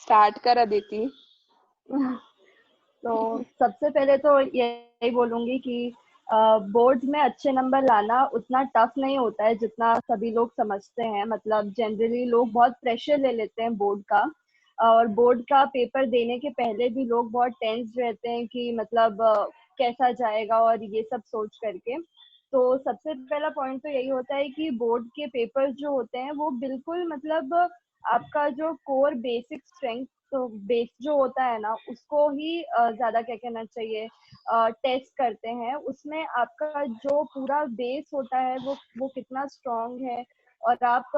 Start कर अदिति। तो सबसे पहले तो यही बोलूंगी कि बोर्ड्स में अच्छे नंबर लाना उतना टफ नहीं होता है जितना सभी लोग समझते हैं। मतलब जनरली लोग बहुत प्रेशर ले लेते हैं बोर्ड का, और बोर्ड का पेपर देने के पहले भी लोग बहुत टेंस रहते हैं कि मतलब कैसा जाएगा और ये सब सोच करके। तो सबसे पहला पॉइंट तो यही होता है कि बोर्ड के पेपर जो होते हैं वो बिल्कुल मतलब आपका जो कोर बेसिक स्ट्रेंथ, तो बेस जो होता है ना उसको ही ज्यादा क्या कहना चाहिए टेस्ट करते हैं। उसमें आपका जो पूरा बेस होता है वो कितना स्ट्रांग है, और आप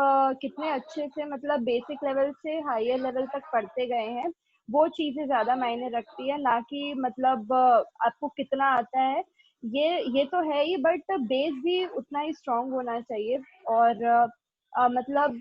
कितने अच्छे से मतलब बेसिक लेवल से हायर लेवल तक पढ़ते गए हैं, वो चीजें ज्यादा मायने रखती है, ना कि मतलब आपको कितना आता है। ये तो है ही, बट बेस भी उतना ही स्ट्रांग होना चाहिए। और मतलब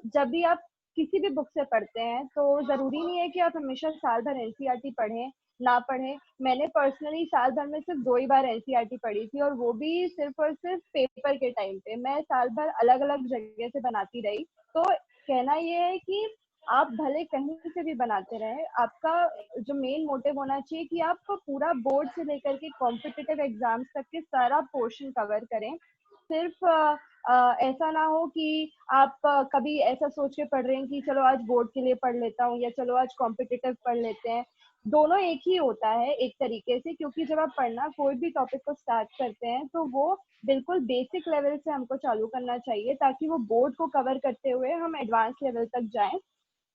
जब भी आप किसी भी बुक से पढ़ते हैं तो जरूरी नहीं है कि आप हमेशा साल भर एनसीईआरटी पढ़ें, ना पढ़ें। मैंने पर्सनली साल भर में सिर्फ 2 ही बार एनसीईआरटी पढ़ी थी, और वो भी सिर्फ और सिर्फ पेपर के टाइम पे। मैं साल भर अलग अलग जगह से बनाती रही। तो कहना ये है कि आप भले कहीं से भी बनाते रहे, आपका जो मेन मोटिव होना चाहिए कि आप पूरा बोर्ड से लेकर के कॉम्पिटिटिव एग्जाम्स तक के सारा पोर्शन कवर करें। सिर्फ ऐसा ना हो कि आप कभी ऐसा सोच के पढ़ रहे हैं कि चलो आज बोर्ड के लिए पढ़ लेता हूँ, या चलो आज कॉम्पिटिटिव पढ़ लेते हैं। दोनों एक ही होता है एक तरीके से, क्योंकि जब आप पढ़ना कोई भी टॉपिक को स्टार्ट करते हैं तो वो बिल्कुल बेसिक लेवल से हमको चालू करना चाहिए, ताकि वो बोर्ड को कवर करते हुए हम एडवांस लेवल तक जाएं।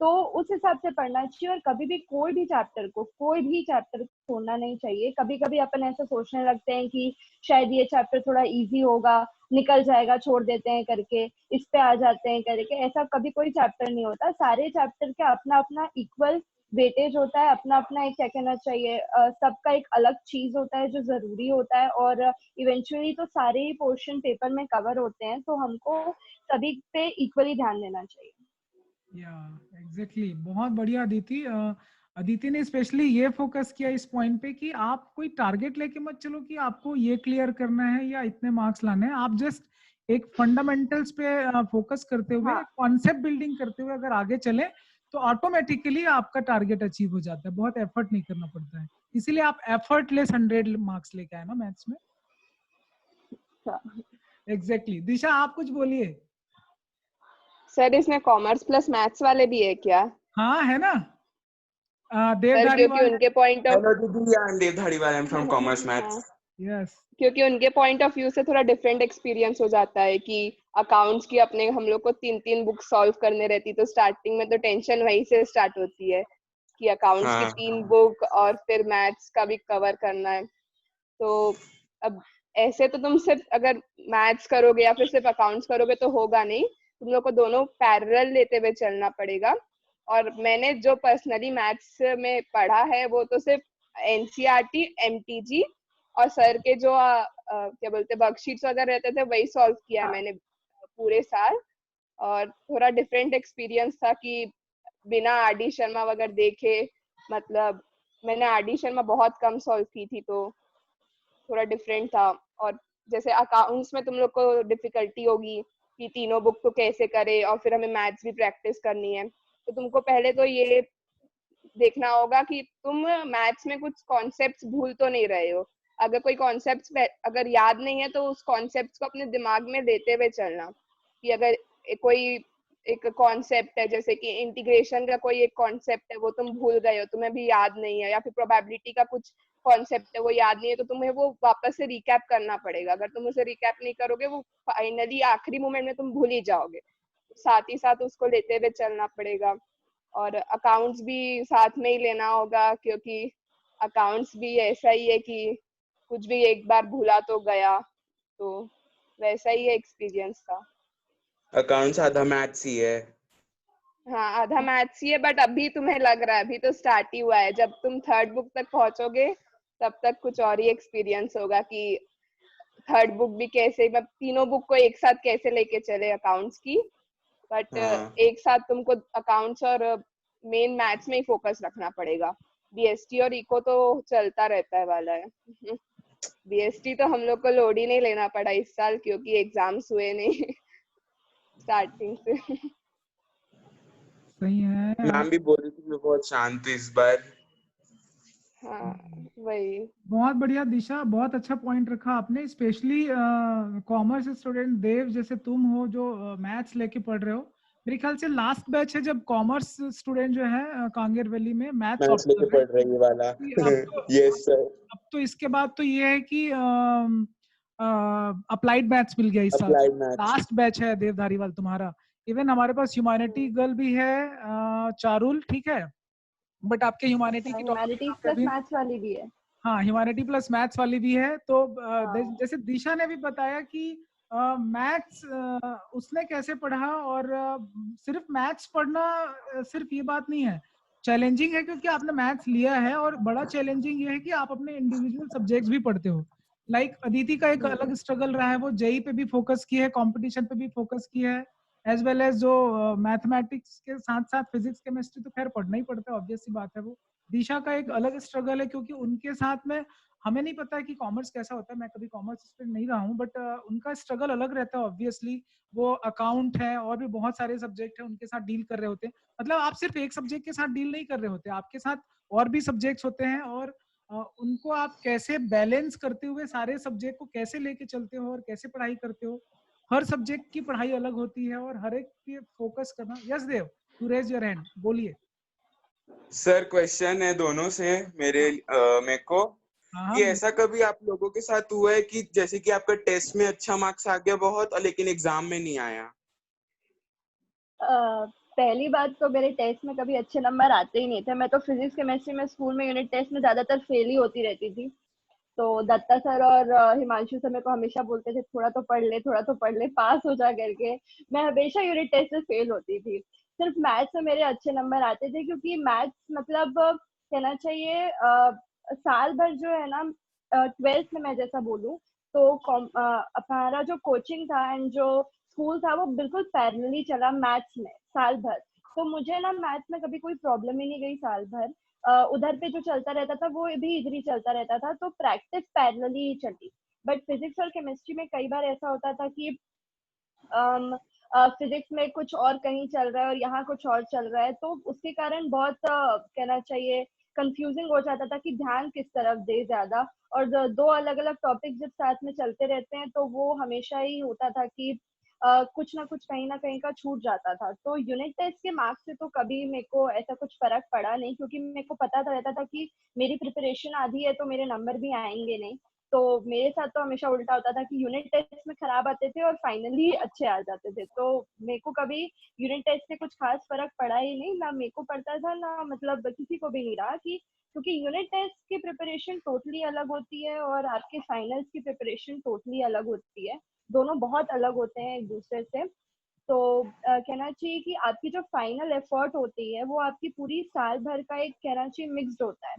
तो उस हिसाब से पढ़ना चाहिए, और कभी भी कोई भी चैप्टर छोड़ना नहीं चाहिए। कभी कभी अपन ऐसा सोचने लगते हैं कि शायद ये चैप्टर थोड़ा इजी होगा, निकल जाएगा, छोड़ देते हैं करके, इस पे आ जाते हैं करके। ऐसा कभी कोई चैप्टर नहीं होता। सारे चैप्टर का अपना अपना इक्वल वेटेज होता है, अपना अपना एक क्या कहना चाहिए सबका एक अलग चीज होता है जो जरूरी होता है, और इवेंचुअली तो सारे ही पोर्शन पेपर में कवर होते हैं, तो हमको सभी पे इक्वली ध्यान देना चाहिए। या एग्जैक्टली, बहुत बढ़िया अदिति। अदिति ने स्पेशली ये फोकस किया इस पॉइंट पे कि आप कोई टारगेट लेके मत चलो कि आपको ये क्लियर करना है या इतने मार्क्स लाने हैं। आप जस्ट एक फंडामेंटल्स पे फोकस करते हुए, हाँ, कॉन्सेप्ट बिल्डिंग करते हुए अगर आगे चले तो ऑटोमेटिकली आपका टारगेट अचीव हो जाता है। बहुत एफर्ट नहीं करना पड़ता है, इसीलिए आप एफर्टलेस 100 मार्क्स लेके आए ना मैथ्स में। एग्जैक्टली दिशा, आप कुछ बोलिए। सर इसमें कॉमर्स प्लस मैथ्स वाले भी है क्या? हाँ है ना, सर देवधारी क्योंकि वाले। उनके point of Hello, Didi. I'm Dev Dhariwal. I'm from Commerce Maths. Yes, क्योंकि उनके पॉइंट ऑफ व्यू से थोड़ा डिफरेंट एक्सपीरियंस हो जाता है कि अकाउंट्स की अपने हम लोग को 3-3 बुक सॉल्व करने रहती, तो स्टार्टिंग में तो टेंशन वहीं से स्टार्ट होती है कि अकाउंट्स की हाँ 3 बुक और फिर मैथ्स का भी कवर करना है। तो अब ऐसे तो तुम सिर्फ अगर मैथ्स करोगे या फिर सिर्फ अकाउंट्स करोगे तो होगा नहीं, तुम लोग को दोनों पैरेलल लेते हुए चलना पड़ेगा। और मैंने जो पर्सनली मैथ्स में पढ़ा है वो तो सिर्फ एनसीईआरटी, एमटीजी और सर के जो क्या बोलते वर्कशीट्स वगैरह रहते थे वही सॉल्व किया है हाँ, मैंने पूरे साल। और थोड़ा डिफरेंट एक्सपीरियंस था कि बिना आरडी शर्मा वगैरह देखे, मतलब मैंने आरडी शर्मा बहुत कम सॉल्व की थी, तो थोड़ा डिफरेंट था। और जैसे अकाउंट्स में तुम लोग को डिफिकल्टी होगी कि तीनों बुक को कैसे करे, और फिर हमें मैथ्स भी प्रैक्टिस करनी है, तो तुमको पहले तो ये देखना होगा कि तुम मैथ्स में कुछ कॉन्सेप्ट्स भूल तो नहीं रहे हो। अगर कोई कॉन्सेप्ट्स अगर याद नहीं है तो उस कॉन्सेप्ट्स को अपने दिमाग में लेते हुए चलना, कि अगर कोई एक कॉन्सेप्ट है, जैसे कि इंटीग्रेशन का कोई एक कॉन्सेप्ट है वो तुम भूल गए हो, तुम्हें भी याद नहीं है, या फिर प्रोबेबिलिटी का कुछ कॉन्सेप्ट है वो याद नहीं है, तो तुम्हें वो वापस से रिकैप करना पड़ेगा। अगर तुम उसे रिकैप नहीं करोगे वो फाइनली आखिरी मोमेंट में तुम भूल ही जाओगे। साथ ही साथ उसको लेते हुए चलना पड़ेगा। और अकाउंट्स भी साथ में ही लेना होगा, क्योंकि अकाउंट्स भी ऐसा ही है कि कुछ भी एक बार भूला तो गया, तो वैसा ही एक्सपीरियंस था। अकाउंट्स आधा मैथ्स ही है। हाँ आधा मैथ्स ही है, बट अभी तुम्हें लग रहा है, अभी तो स्टार्ट ही हुआ है। जब तुम थर्ड बुक तक पहुंचोगे तब तक कुछ और ही एक्सपीरियंस होगा कि थर्ड बुक भी कैसे, मतलब तीनों बुक को एक साथ कैसे लेके चले अकाउंट्स की। बट हाँ एक साथ तुमको अकाउंट्स और मेन मैथ्स में ही फोकस रखना पड़ेगा। बीएसटी और इको तो चलता रहता है वाला है। बीएसटी तो हम लोग को लोड ही नहीं लेना पड़ा इस साल, क्योंकि एग्जाम्स हुए नहीं स्टार्टिंग से। सही है। मैम भी बोल रही थी मैं बहुत शांत हूँ इस बार। हाँ वही। बहुत बढ़िया दिशा, बहुत अच्छा पॉइंट रखा आपने। स्पेशली कॉमर्स स्टूडेंट देव जैसे तुम हो जो मैथ्स लेके पढ़ रहे हो, मेरे ख्याल से लास्ट बैच है जब कॉमर्स स्टूडेंट जो है कांगेर वैली में मैथ्स मैथ्स ऑप्ट लेके कर रहे पढ़ रही है वाला। हैं। Yes sir. अब तो इसके बाद तो ये है कि अप्लाइड मैथ्स मिल गया इस साल। Applied maths. लास्ट बैच है देव धारीवाल तुम्हारा। इवन हमारे पास ह्यूमैनिटी गर्ल भी है चारुल, ठीक है, बट आपके ह्यूमैनिटी की ह्यूमैनिटीज टॉपिक प्लस अभी, मैथ्स वाली भी है। हाँ ह्यूमैनिटी प्लस मैथ्स वाली भी है। तो हाँ। जैसे दिशा ने भी बताया कि मैथ्स उसने कैसे पढ़ा, और सिर्फ मैथ्स पढ़ना सिर्फ ये बात नहीं है, चैलेंजिंग है क्योंकि आपने मैथ्स लिया है, और बड़ा चैलेंजिंग ये है कि आप अपने इंडिविजुअल सब्जेक्ट्स भी पढ़ते हो। लाइक अदिति का एक अलग स्ट्रगल रहा है, वो जेई पे भी फोकस की है, कंपटीशन पे भी फोकस की है, एज वेल एज जो मैथमेटिक्स के साथ साथ फिजिक्स केमिस्ट्री तो खैर पढ़ना ही पड़ता है, ऑब्वियस सी बात है वो। दिशा का एक अलग स्ट्रगल है क्योंकि उनके साथ में हमें नहीं पता है कि कॉमर्स कैसा होता है, मैं कभी कॉमर्स स्टूडेंट नहीं रहा हूँ, बट उनका स्ट्रगल अलग रहता है ऑब्वियसली। वो अकाउंट है और भी बहुत सारे सब्जेक्ट है उनके साथ डील कर रहे होते हैं। मतलब आप सिर्फ एक सब्जेक्ट के साथ डील नहीं कर रहे होते, आपके साथ और भी सब्जेक्ट्स होते हैं, और उनको आप कैसे बैलेंस करते हुए सारे सब्जेक्ट को कैसे लेके चलते हो और कैसे पढ़ाई करते हो। हर सब्जेक्ट की पढ़ाई अलग होती है और हर एक पे फोकस करना। Yes Dev, you raise your hand, बोलिए। सर क्वेश्चन है दोनों से मेरे को हाँ कि ऐसा कभी आप लोगों के साथ हुआ है कि जैसे कि आपका टेस्ट में अच्छा मार्क्स आ गया बहुत और लेकिन एग्जाम में नहीं आया? पहली बात तो मेरे टेस्ट में कभी अच्छे नंबर आते ही नहीं थे। मैं तो फिजिक्स केमिस्ट्री में स्कूल में यूनिट टेस्ट में ज्यादातर फेल ही होती रहती थी। तो दत्ता सर और हिमांशु सर मेरे को हमेशा बोलते थे थोड़ा तो पढ़ ले, थोड़ा तो पढ़ ले, पास हो जा करके। मैं हमेशा यूनिट टेस्ट में फेल होती थी। सिर्फ मैथ्स में मेरे अच्छे नंबर आते थे क्योंकि मैथ्स मतलब कहना चाहिए साल भर जो है ना, 12th में मैं जैसा बोलूँ तो हमारा जो कोचिंग था एंड जो स्कूल था वो बिल्कुल पैरेलली चला मैथ्स में साल भर। तो मुझे ना मैथ्स में कभी कोई प्रॉब्लम ही नहीं गई साल भर। उधर पे जो चलता रहता था वो भी इधर ही चलता रहता था, तो प्रैक्टिस पैरेलली ही चली। बट फिजिक्स और केमिस्ट्री में कई बार ऐसा होता था कि फिजिक्स में कुछ और कहीं चल रहा है और यहाँ कुछ और चल रहा है, तो उसके कारण बहुत कहना चाहिए कंफ्यूजिंग हो जाता था कि ध्यान किस तरफ दे ज्यादा। और दो अलग अलग टॉपिक जब साथ में चलते रहते हैं तो वो हमेशा ही होता था कि कुछ ना कुछ कहीं ना कहीं का छूट जाता था। तो यूनिट टेस्ट के मार्क्स से तो कभी मेरे को ऐसा कुछ फर्क पड़ा नहीं, क्योंकि मेरे को पता रहता था कि मेरी प्रिपरेशन आधी है तो मेरे नंबर भी आएंगे नहीं। तो मेरे साथ तो हमेशा उल्टा होता था कि यूनिट टेस्ट में खराब आते थे और फाइनली अच्छे आ जाते थे। तो मेरे को कभी यूनिट टेस्ट से कुछ खास फर्क पड़ा ही नहीं, ना मेरे को पड़ता था ना मतलब किसी को भी नहीं रहा कि, क्योंकि यूनिट टेस्ट की प्रिपरेशन टोटली अलग होती है और आपके फाइनल्स की प्रिपरेशन टोटली अलग होती है। दोनों बहुत अलग होते हैं एक दूसरे से। तो कहना चाहिए कि आपकी जो फाइनल एफर्ट होती है वो आपकी पूरी साल भर का एक कहना चाहिए मिक्स्ड होता है।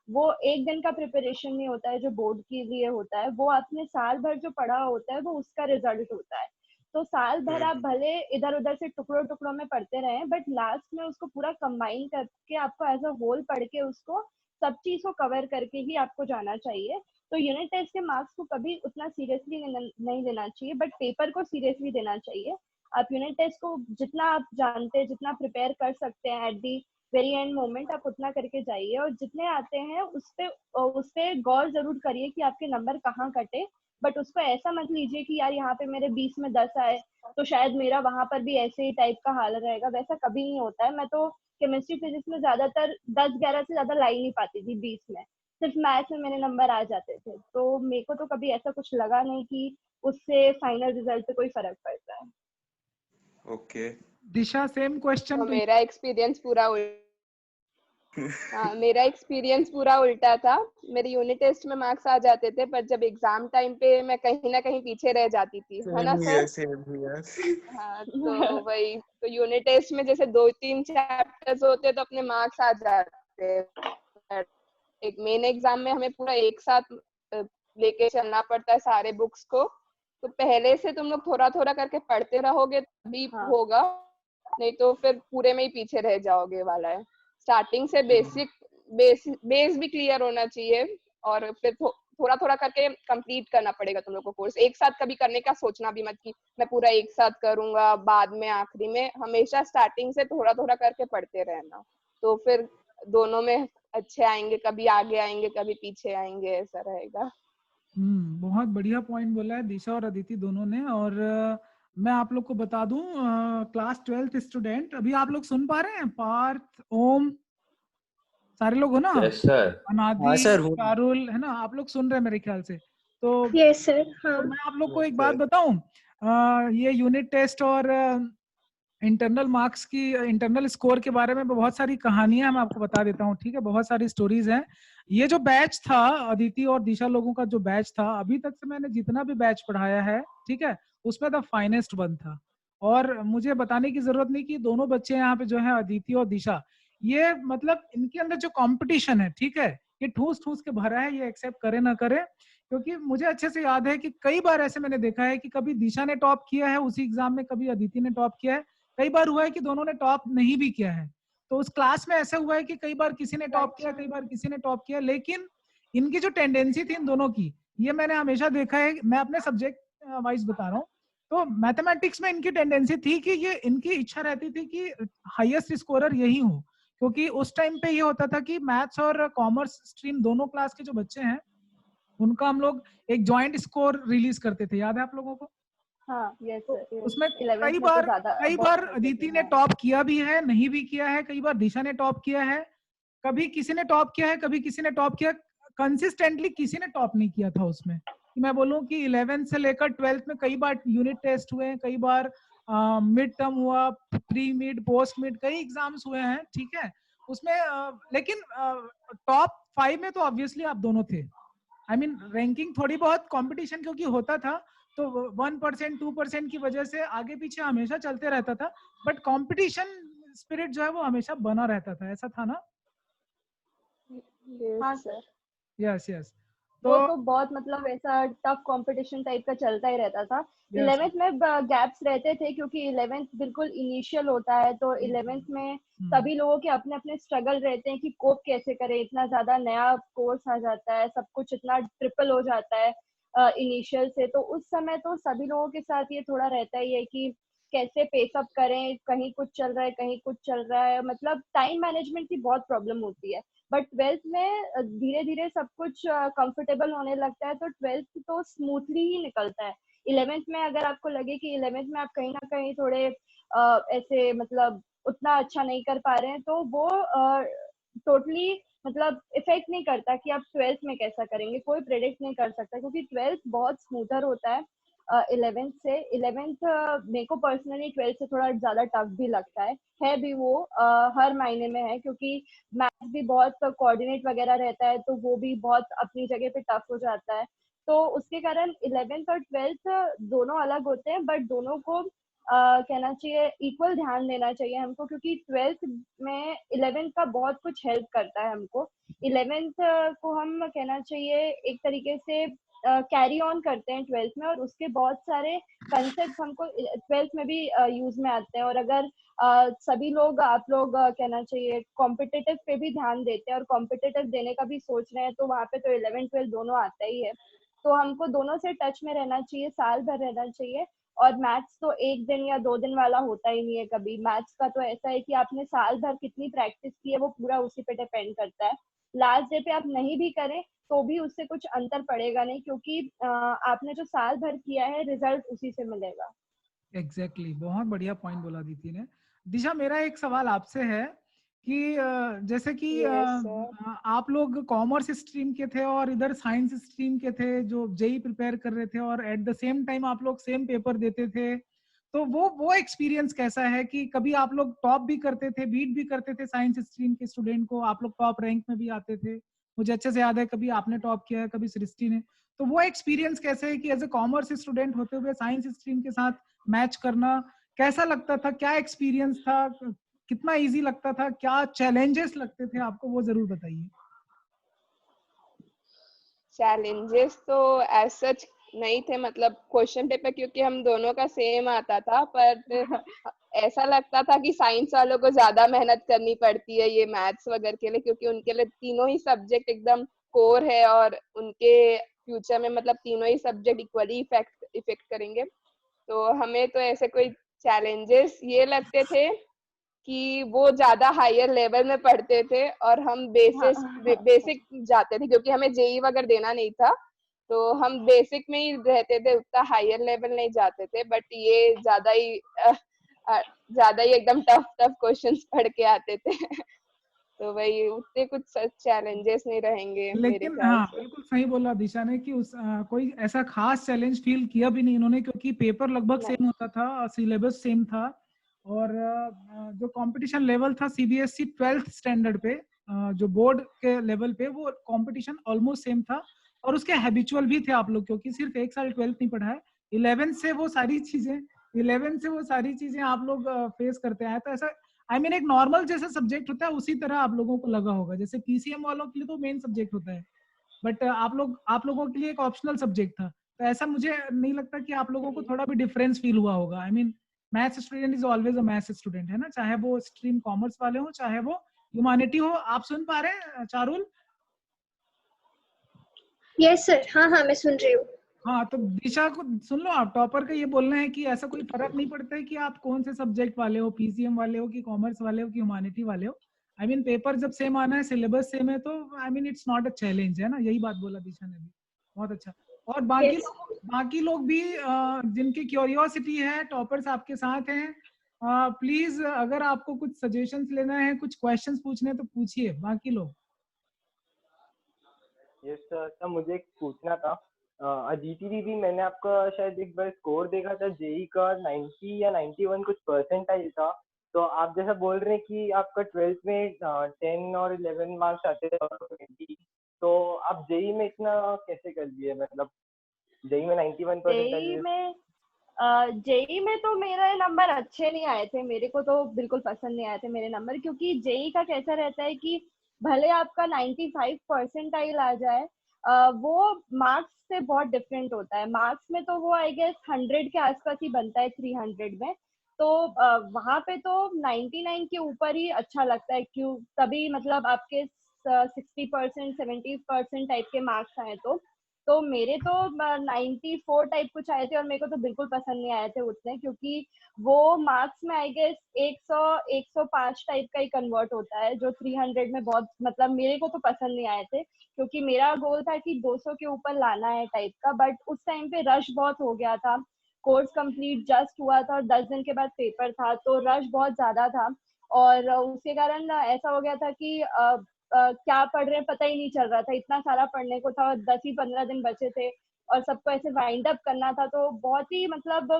वो एक दिन का प्रिपरेशन नहीं होता है जो बोर्ड के लिए होता है, वो आपने साल भर जो पढ़ा होता है वो उसका रिजल्ट होता है। तो साल भर आप भले इधर उधर से टुकड़ों टुकड़ों में पढ़ते रहे, बट लास्ट में उसको पूरा कंबाइन करके आपको एज अ होल पढ़ के उसको सब चीज को कवर करके ही आपको जाना चाहिए। तो यूनिट टेस्ट के मार्क्स को कभी उतना सीरियसली नहीं लेना चाहिए, बट पेपर को सीरियसली देना चाहिए। आप यूनिट टेस्ट को जितना आप जानते हैं, जितना प्रिपेयर कर सकते हैं at the very end moment, आप उतना करके जाइए। और जितने आते हैं उस पे गौर जरूर करिए कि आपके नंबर कहाँ कटे। बट उसको ऐसा मत लीजिए कि यार यहाँ पे मेरे 20 में 10 आए तो शायद मेरा वहां पर भी ऐसे ही टाइप का हाल रहेगा। वैसा कभी नहीं होता है। मैं तो केमिस्ट्री फिजिक्स में ज्यादातर 10-11 से ज्यादा ला ही नहीं पाती थी 20 में। सिर्फ मैथ्स में मेरे नंबर आ जाते थे। तो मेरे को तो कभी ऐसा कुछ लगा नहीं कि उससे फाइनल रिजल्ट पे कोई फर्क पड़ता है। ओके। दिशा सेम क्वेश्चन तो टू। मेरा एक्सपीरियंस पूरा हाँ, मेरा एक्सपीरियंस पूरा उल्टा था। मेरे यूनिट टेस्ट में मार्क्स आ जाते थे, पर जब एग्जाम टाइम पे मैं कहीं ना कहीं पीछे रह जाती थी, है ना सर? Same here. हाँ, तो वही तो यूनिट टेस्ट में जैसे 2-3 चैप्टर्स होते तो अपने मार्क्स आ जाते, पर एक मेन एग्जाम में हमें पूरा एक साथ लेके चलना पड़ता है सारे बुक्स को। तो पहले से तुम लोग थोड़ा थोड़ा करके पढ़ते रहोगे तभी हाँ। होगा, नहीं तो फिर पूरे में ही पीछे रह जाओगे वाला है। स्टार्टिंग से बेस भी क्लियर होना चाहिए, और फिर थोड़ा थोड़ा करके कंप्लीट करना पड़ेगा तुम लोग को कोर्स। एक साथ कभी करने का सोचना भी मत कि मैं पूरा एक साथ करूंगा बाद में आखिरी में, हमेशा स्टार्टिंग से थोड़ा थोड़ा करके पढ़ते रहना, तो फिर दोनों में अच्छे आएंगे, कभी आगे आएंगे कभी पीछे आएंगे, ऐसा रहेगा। बहुत बढ़िया पॉइंट बोला है दिशा और अदिति दोनों ने। और मैं आप लोग को बता दूं, क्लास 12th स्टूडेंट, अभी आप लोग सुन पा रहे हैं? पार्थ, ओम, सारे लोग हो ना? Yes sir. अनादि, चारुल, है ना? आप लोग सुन रहे हैं मेरे ख्याल से? तो यस सर। हाँ। तो मैं आप लोग को एक बात बताऊं, ये यूनिट टेस्ट और इंटरनल मार्क्स की, इंटरनल स्कोर के बारे में बहुत सारी कहानियां मैं आपको बता देता हूँ, ठीक है? बहुत सारी स्टोरीज हैं। ये जो बैच था अदिति और दिशा लोगों का, जो बैच था अभी तक से मैंने जितना भी बैच पढ़ाया है, ठीक है, उसमें द फाइनेस्ट वन था। और मुझे बताने की जरूरत नहीं कि दोनों बच्चे यहाँ पे जो है अदिति और दिशा, ये मतलब इनके अंदर जो कंपटीशन है, ठीक है, ये ठूस ठूस के भरा है, ये एक्सेप्ट करे ना करे। क्योंकि मुझे अच्छे से याद है कि कई बार ऐसे मैंने देखा है कि कभी दिशा ने टॉप किया है उसी एग्जाम में, कभी अदिति ने टॉप किया है, कई बार हुआ है कि दोनों ने टॉप नहीं भी किया है। तो उस क्लास में ऐसा हुआ है कि कई बार किसी ने टॉप किया, कई बार किसी ने टॉप किया, लेकिन इनकी जो टेंडेंसी थी इन दोनों की, ये मैंने हमेशा देखा है। मैं अपने सब्जेक्ट वाइज बता रहा हूँ, तो मैथमेटिक्स में इनकी टेंडेंसी थी कि ये, इनकी इच्छा रहती थी कि हाईएस्ट स्कोरर यही हो, क्योंकि उस टाइम पे ये होता था कि मैथ्स और कॉमर्स स्ट्रीम दोनों क्लास के जो बच्चे हैं उनका हम लोग एक जॉइंट स्कोर रिलीज करते थे, याद है आप लोगों को? हाँ, यस सर। उसमें 11th कई में तो बार ज्यादा कई बहुत बार करते अदिति थे। ने टॉप किया भी है, नहीं भी किया है, कई बार दिशा ने टॉप किया है, कभी किसी ने टॉप किया है, कभी किसी ने टॉप किया। कंसिस्टेंटली किसी ने टॉप नहीं किया था उसमें। कि मैं बोलूं कि 11th से लेकर 12th में कई बार यूनिट टेस्ट हुए, कई बार मिड टर्म हुआ, प्री मिड, पोस्ट मिड, कई एग्जाम्स हुए हैं, ठीक है उसमें। लेकिन टॉप 5 में तो ऑब्वियसली आप दोनों थे। आई मीन रैंकिंग थोड़ी बहुत कंपटीशन क्योंकि होता था, तो 1% 2% की वजह से आगे पीछे हमेशा चलते रहता था, बट कंपटीशन स्पिरिट जो है वो हमेशा बना रहता था, ऐसा था ना? हाँ सर। Yes yes. वो तो बहुत मतलब ऐसा टफ कंपटीशन टाइप का चलता ही रहता था। 11th में गैप्स रहते थे क्योंकि 11th बिल्कुल इनिशियल होता है, तो 11th में सभी लोगों के अपने अपने स्ट्रगल रहते हैं कि कोप कैसे करें, इतना ज्यादा नया कोर्स आ जाता है, सब कुछ इतना ट्रिपल हो जाता है इनिशियल से। तो उस समय तो सभी लोगों के साथ ये थोड़ा रहता ही है कि कैसे पेसअप करें, कहीं कुछ चल रहा है कहीं कुछ चल रहा है, मतलब टाइम मैनेजमेंट की बहुत प्रॉब्लम होती है। बट 12th में धीरे धीरे सब कुछ कंफर्टेबल होने लगता है, तो 12th तो स्मूथली ही निकलता है। 11th में अगर आपको लगे कि 11th में आप कहीं ना कहीं थोड़े ऐसे मतलब उतना अच्छा नहीं कर पा रहे हैं, तो वो टोटली मतलब इफेक्ट नहीं करता कि आप 12th में कैसा करेंगे, कोई प्रेडिक्ट नहीं कर सकता, क्योंकि 12th बहुत स्मूथर होता है 11th से। 11th मेरे को पर्सनली 12th से थोड़ा ज्यादा टफ भी लगता है भी वो हर महीने में है, क्योंकि मैथ्स भी बहुत कोऑर्डिनेट वगैरह रहता है, तो वो भी बहुत अपनी जगह पे टफ हो जाता है। तो उसके कारण 11th और 12th दोनों अलग होते हैं, बट दोनों को कहना चाहिए इक्वल ध्यान देना चाहिए हमको, क्योंकि 12th में 11th का बहुत कुछ हेल्प करता है हमको। 11th को हम कहना चाहिए एक तरीके से कैरी ऑन करते हैं 12th में, और उसके बहुत सारे कंसेप्ट हमको 12th में भी यूज में आते हैं। और अगर सभी लोग आप लोग कहना चाहिए कॉम्पिटिटिव पे भी ध्यान देते हैं और कॉम्पिटिटिव देने का भी सोच रहे हैं, तो वहाँ पे तो 11 12 दोनों आता ही है। तो हमको दोनों से टच में रहना चाहिए, साल भर रहना चाहिए। और मैथ्स तो एक दिन या 2 दिन वाला होता ही नहीं है कभी। मैथ्स का तो ऐसा है कि आपने साल भर कितनी प्रैक्टिस की है वो पूरा उसी पे डिपेंड करता है। लास्ट डे पे आप नहीं भी करें तो भी उससे कुछ अंतर पड़ेगा नहीं, क्योंकि आपने जो साल भर किया है रिजल्ट उसी से मिलेगा। एग्जैक्टली, बहुत बढ़िया पॉइंट बोला दीदी ने। दिशा, मेरा एक सवाल आपसे है कि जैसे कि आप लोग कॉमर्स स्ट्रीम के थे और इधर साइंस स्ट्रीम के थे जो जेई प्रिपेयर कर रहे थे, और एट द सेम टाइम आप लोग सेम पेपर देते थे, तो वो एक्सपीरियंस कैसा है कि कभी आप लोग टॉप भी करते थे, बीट भी करते थे साइंस स्ट्रीम के स्टूडेंट को, आप लोग टॉप रैंक में भी आते थे? मुझे अच्छे से याद है कभी आपने टॉप किया है, कभी सृष्टि ने। तो वो एक्सपीरियंस कैसे है कि एज ए कॉमर्स स्टूडेंट होते हुए साइंस स्ट्रीम के साथ मैच करना कैसा लगता था? क्या एक्सपीरियंस था? कितना इजी लगता था? क्या चैलेंजेस लगते थे आपको, वो जरूर बताइए। चैलेंजेस तो एज सच नहीं थे, मतलब क्वेश्चन पेपर क्योंकि हम दोनों का सेम आता था, पर ऐसा लगता था कि साइंस वालों को ज्यादा मेहनत करनी पड़ती है ये मैथ्स वगैरह के लिए, क्योंकि उनके लिए तीनों ही सब्जेक्ट एकदम स्कोर है और उनके फ्यूचर में मतलब तीनों ही सब्जेक्ट इक्वली इफेक्ट करेंगे। तो हमें तो ऐसे कोई चैलेंजेस ये लगते थे कि वो ज्यादा हायर लेवल में पढ़ते थे और हम बेसिक जाते थे, क्योंकि हमें जेई वगैरह देना नहीं था, तो हम बेसिक में ही रहते थे, उतना हायर लेवल नहीं जाते थे। बट ये ज्यादा ही एकदम टफ क्वेश्चंस पढ़ के आते थे तो वही उतने कुछ चैलेंजेस नहीं रहेंगे मेरे लेकिन ख्याल हाँ से। बिल्कुल सही बोला दिशा ने कि कोई ऐसा खास चैलेंज फील किया भी नहीं इन्होंने, क्योंकि पेपर लगभग नहीं। सेम होता था, सिलेबस सेम था, और जो कंपटीशन लेवल था सीबीएसई 12th स्टैंडर्ड पे, जो बोर्ड के लेवल पे, वो कंपटीशन ऑलमोस्ट सेम था। और उसके हैबिचुअल भी थे आप लोग, क्योंकि सिर्फ एक साल 12th नहीं पढ़ा है, 11 से वो सारी चीजें आप लोग फेस करते आए। तो ऐसा एक नॉर्मल जैसा सब्जेक्ट होता है उसी तरह आप लोगों को लगा होगा। जैसे पीसीएम वालों के लिए तो मेन सब्जेक्ट होता है, बट आप लोगों के लिए एक ऑप्शनल सब्जेक्ट था। तो ऐसा मुझे नहीं लगता कि आप लोगों को थोड़ा भी डिफरेंस फील हुआ होगा। Maths student is always a maths student, है ना, चाहे वो स्ट्रीम कॉमर्स वाले हो चाहे वो ह्यूमैनिटी हो। आप सुन पा रहे हैं चारुल? यस सर, हाँ हाँ मैं सुन रही हूँ। हाँ, तो दिशा को सुन लो, आप टॉपर का ये बोलना है कि ऐसा कोई फर्क नहीं पड़ता है कि आप कौन से सब्जेक्ट वाले हो, पीसीएम वाले हो कि कॉमर्स वाले हो कि ह्यूमैनिटी वाले हो। पेपर जब सेम आना है, सिलेबस सेम है, तो इट्स नॉट अ चैलेंज, है ना। यही बात बोला दिशा ने भी, बहुत अच्छा। और यस बाकी लोग भी जिनकी क्यूरियोसिटी है, टॉपर्स आपके साथ हैं, प्लीज अगर आपको कुछ सजेशंस लेना है, कुछ क्वेश्चंस पूछने हैं तो पूछिए, बाकी लोग। यस सर, मुझे एक पूछना था। अदिति दीदी, मैंने आपका शायद एक बार स्कोर देखा था जेई का, 90 या 91 कुछ परसेंटाइल था। तो आप जैसा बोल रहे हैं कि आपका 12th में 10 और 11 मार्क्स आते थे और 20, तो आप जेई में इतना कैसे कर लिए? मतलब जेई में 91 परसेंटाइल। जेई में तो मेरे नंबर अच्छे नहीं आए थे, मेरे को तो बिल्कुल पसंद नहीं आए थे मेरे नंबर, क्योंकि जेई का कैसा रहता है कि भले आपका 95 परसेंटाइल आ जाए, वो मार्क्स से बहुत डिफरेंट होता है। मार्क्स में तो वो आई गेस 100 के आसपास ही बनता है, 300 में। तो वहां पे तो 99 के ऊपर ही अच्छा लगता है, क्यों तभी मतलब आपके 60% 70% टाइप के मार्क्स आए। तो मेरे तो 94 टाइप कुछ आए थे और मेरे को तो बिल्कुल पसंद नहीं आए थे उतने, क्योंकि वो मार्क्स में आई गेस 105 टाइप का ही कन्वर्ट होता है, जो 300 में बहुत मतलब मेरे को तो पसंद नहीं आए थे, क्योंकि मेरा गोल था कि 200 के ऊपर लाना है टाइप का। बट उस टाइम पे रश बहुत हो गया था, कोर्स कंप्लीट जस्ट हुआ था और 10 दिन के बाद पेपर था, तो रश बहुत ज्यादा था। और उसके कारण ऐसा हो गया था कि क्या पढ़ रहे हैं पता ही नहीं चल रहा था, इतना सारा पढ़ने को था और 10 ही 15 दिन बचे थे और सबको ऐसे वाइंड अप करना था। तो बहुत ही मतलब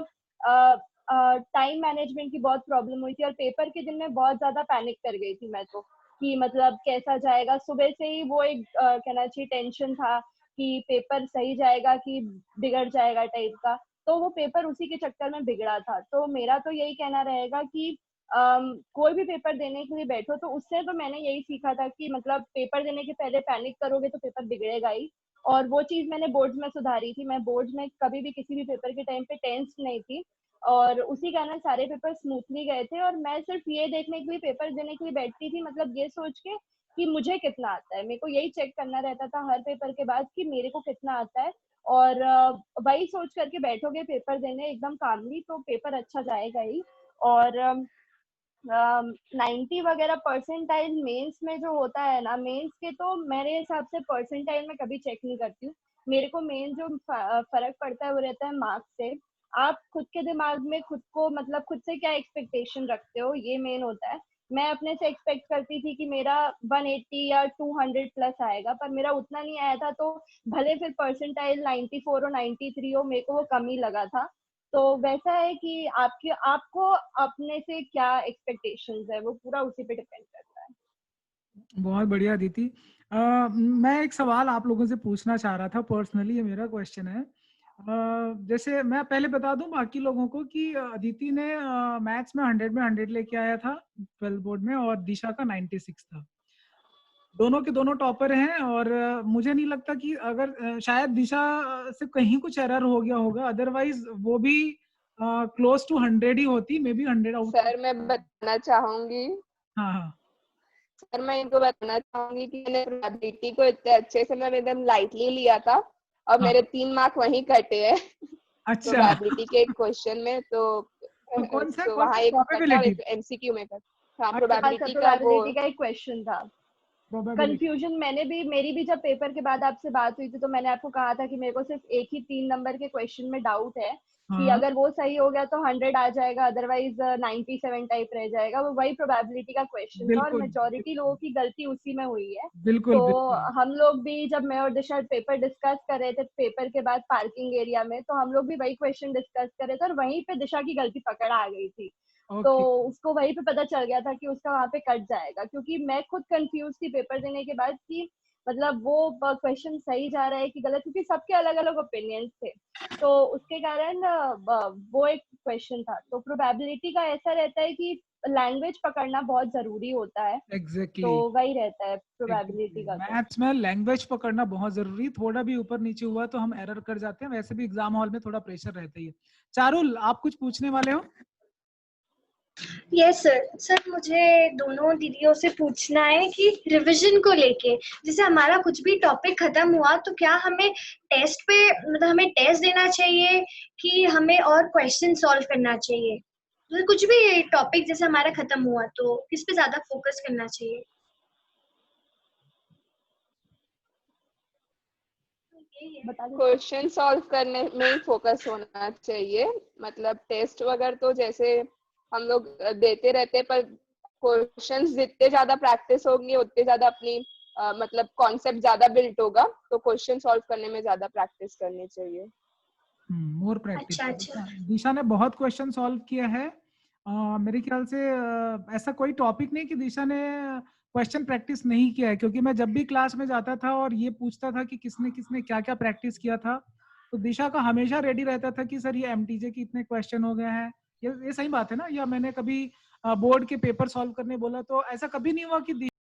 टाइम मैनेजमेंट की बहुत प्रॉब्लम हुई थी और पेपर के दिन में बहुत ज्यादा पैनिक कर गई थी मैं तो, कि मतलब कैसा जाएगा। सुबह से ही वो एक कहना चाहिए टेंशन था कि पेपर सही जाएगा कि बिगड़ जाएगा टाइप का। तो वो पेपर उसी के चक्कर में बिगड़ा था। तो मेरा तो यही कहना रहेगा कि कोई भी पेपर देने के लिए बैठो तो उससे तो मैंने यही सीखा था कि मतलब पेपर देने के पहले पैनिक करोगे तो पेपर बिगड़ेगा ही। और वो चीज मैंने बोर्ड्स में सुधारी थी, मैं बोर्ड्स में कभी भी किसी भी पेपर के टाइम पे टेंस नहीं थी और उसी कारण सारे पेपर स्मूथली गए थे। और मैं सिर्फ ये देखने के लिए पेपर देने के लिए बैठती थी, मतलब ये सोच के कि मुझे कितना आता है, मेरे को यही चेक करना रहता था हर पेपर के बाद कि मेरे को कितना आता है। और वही सोच करके बैठोगे पेपर देने एकदम कामली तो पेपर अच्छा जाएगा ही। और 90 वगैरह परसेंटाइल मेंस में जो होता है ना, मेंस के तो मेरे हिसाब से परसेंटाइल में कभी चेक नहीं करती हूँ। मेरे को मेन जो फर्क पड़ता है वो रहता है मार्क्स से। आप खुद के दिमाग में खुद को मतलब खुद से क्या एक्सपेक्टेशन रखते हो, ये मेन होता है। मैं अपने से एक्सपेक्ट करती थी कि मेरा 180 या 200 प्लस आएगा, पर मेरा उतना नहीं आया था। तो भले फिर परसेंटाइल 94 और 93 हो, मेरे को वो कम ही लगा था। तो वैसा है कि आपको अपने से क्या एक्सपेक्टेशंस है, वो पूरा उसी पे डिपेंड करता है। बहुत बढ़िया अदिति। मैं एक सवाल आप लोगों से पूछना चाह रहा था पर्सनली, ये मेरा क्वेश्चन है। जैसे मैं पहले बता दूं बाकी लोगों को कि अदिति ने मैथ्स में 100 लेके आया था 12 बोर्ड में और दिशा का 96 था। दोनों के दोनों टॉपर हैं और मुझे नहीं लगता कि अगर शायद दिशा से कहीं कुछ एरर हो गया होगा, अदरवाइज वो भी क्लोज टू 100 ही होती, मे बी 100 आउट। सर मैं बताना चाहूंगी, हाँ हाँ सर मैं इनको बताना चाहूंगी कि मैंने प्रोबेबिलिटी को इतने अच्छे से मैंने एकदम लाइटली लिया था और हाँ। मेरे 3 मार्क वहीं कटे हैं अच्छा प्रोबेबिलिटी के एक क्वेश्चन में। तो कौन सा वहाँ एक कटा और प्रोबेबिलिटी? एक एमसीक्यू में कटा। हाँ, अच्छा, प्रोबेबिलिटी का वो प्रोबेबिलिटी का एक क्वेश्चन था। प्रोबेबिलिटी। कंफ्यूजन मेरी भी जब पेपर के बाद आपसे बात हुई थी तो मैंने आपको कहा था कि मेरे को सिर्फ एक ही 3 नंबर के क्वेश्चन में डाउट है कि हाँ अगर वो सही हो गया तो 100 आ जाएगा, अदरवाइज 97 टाइप रह जाएगा। वो वही प्रोबेबिलिटी का क्वेश्चन था और बिल्कुल मेजोरिटी लोगों की गलती उसी में हुई है। बिल्कुल तो बिल्कुल। हम लोग भी जब मैं और दिशा पेपर डिस्कस कर रहे थे पेपर के बाद पार्किंग एरिया में, तो हम लोग भी वही क्वेश्चन डिस्कस कर रहे थे और वहीं पे दिशा की गलती पकड़ आ गई थी। तो ओके उसको वहीं पे पता चल गया था कि उसका वहां पे कट जाएगा, क्योंकि मैं खुद कंफ्यूज थी पेपर देने के बाद कि मतलब वो क्वेश्चन सही जा रहा है कि गलत, क्योंकि सबके अलग अलग ओपिनियंस थे। तो उसके कारण वो एक क्वेश्चन था। तो प्रोबेबिलिटी का ऐसा रहता है कि लैंग्वेज पकड़ना बहुत जरूरी होता है, तो एग्जैक्टली। वही रहता है प्रोबेबिलिटी का। तो मैथ्स में लैंग्वेज पकड़ना बहुत जरूरी, थोड़ा भी ऊपर नीचे हुआ तो हम एरर कर जाते हैं। वैसे भी एग्जाम हॉल में थोड़ा प्रेशर रहता ही है। चारुल, आप कुछ पूछने वाले हो? Yes sir. सर मुझे दोनों दीदियों से पूछना है कि रिवीजन को लेके, जैसे हमारा कुछ भी टॉपिक खत्म हुआ तो क्या हमें टेस्ट पे मतलब हमें टेस्ट देना चाहिए कि हमें और क्वेश्चन सॉल्व करना चाहिए? तो कुछ भी टॉपिक जैसे हमारा खत्म हुआ तो किस पे ज्यादा फोकस करना चाहिए? यही है। बता दो। क्वेश्चन सॉल्व करने में ही फोकस होना चाहिए। मतलब टेस्ट वगैरह तो जैसे हम लोग देते रहते हैं, पर क्वेश्चंस जितने ज्यादा प्रैक्टिस होंगे उतने ज्यादा अपनी मतलब कॉन्सेप्ट ज्यादा बिल्ट होगा। तो क्वेश्चन सॉल्व करने में ज्यादा प्रैक्टिस करनी चाहिए। More practice. अच्छा अच्छा। दिशा ने बहुत क्वेश्चन सॉल्व किया है। मेरे ख्याल से ऐसा कोई टॉपिक नहीं कि दिशा ने क्वेश्चन प्रैक्टिस नहीं किया है, क्योंकि मैं जब भी क्लास में जाता था और ये पूछता था कि किसने किसने क्या क्या प्रैक्टिस किया था, तो दिशा का हमेशा रेडी रहता था कि सर ये एमटीजे के इतने क्वेश्चन हो गए हैं। ये सही बात है ना? या मैंने कभी बोर्ड के पेपर सॉल्व करने बोला तो ऐसा कभी नहीं हुआ कि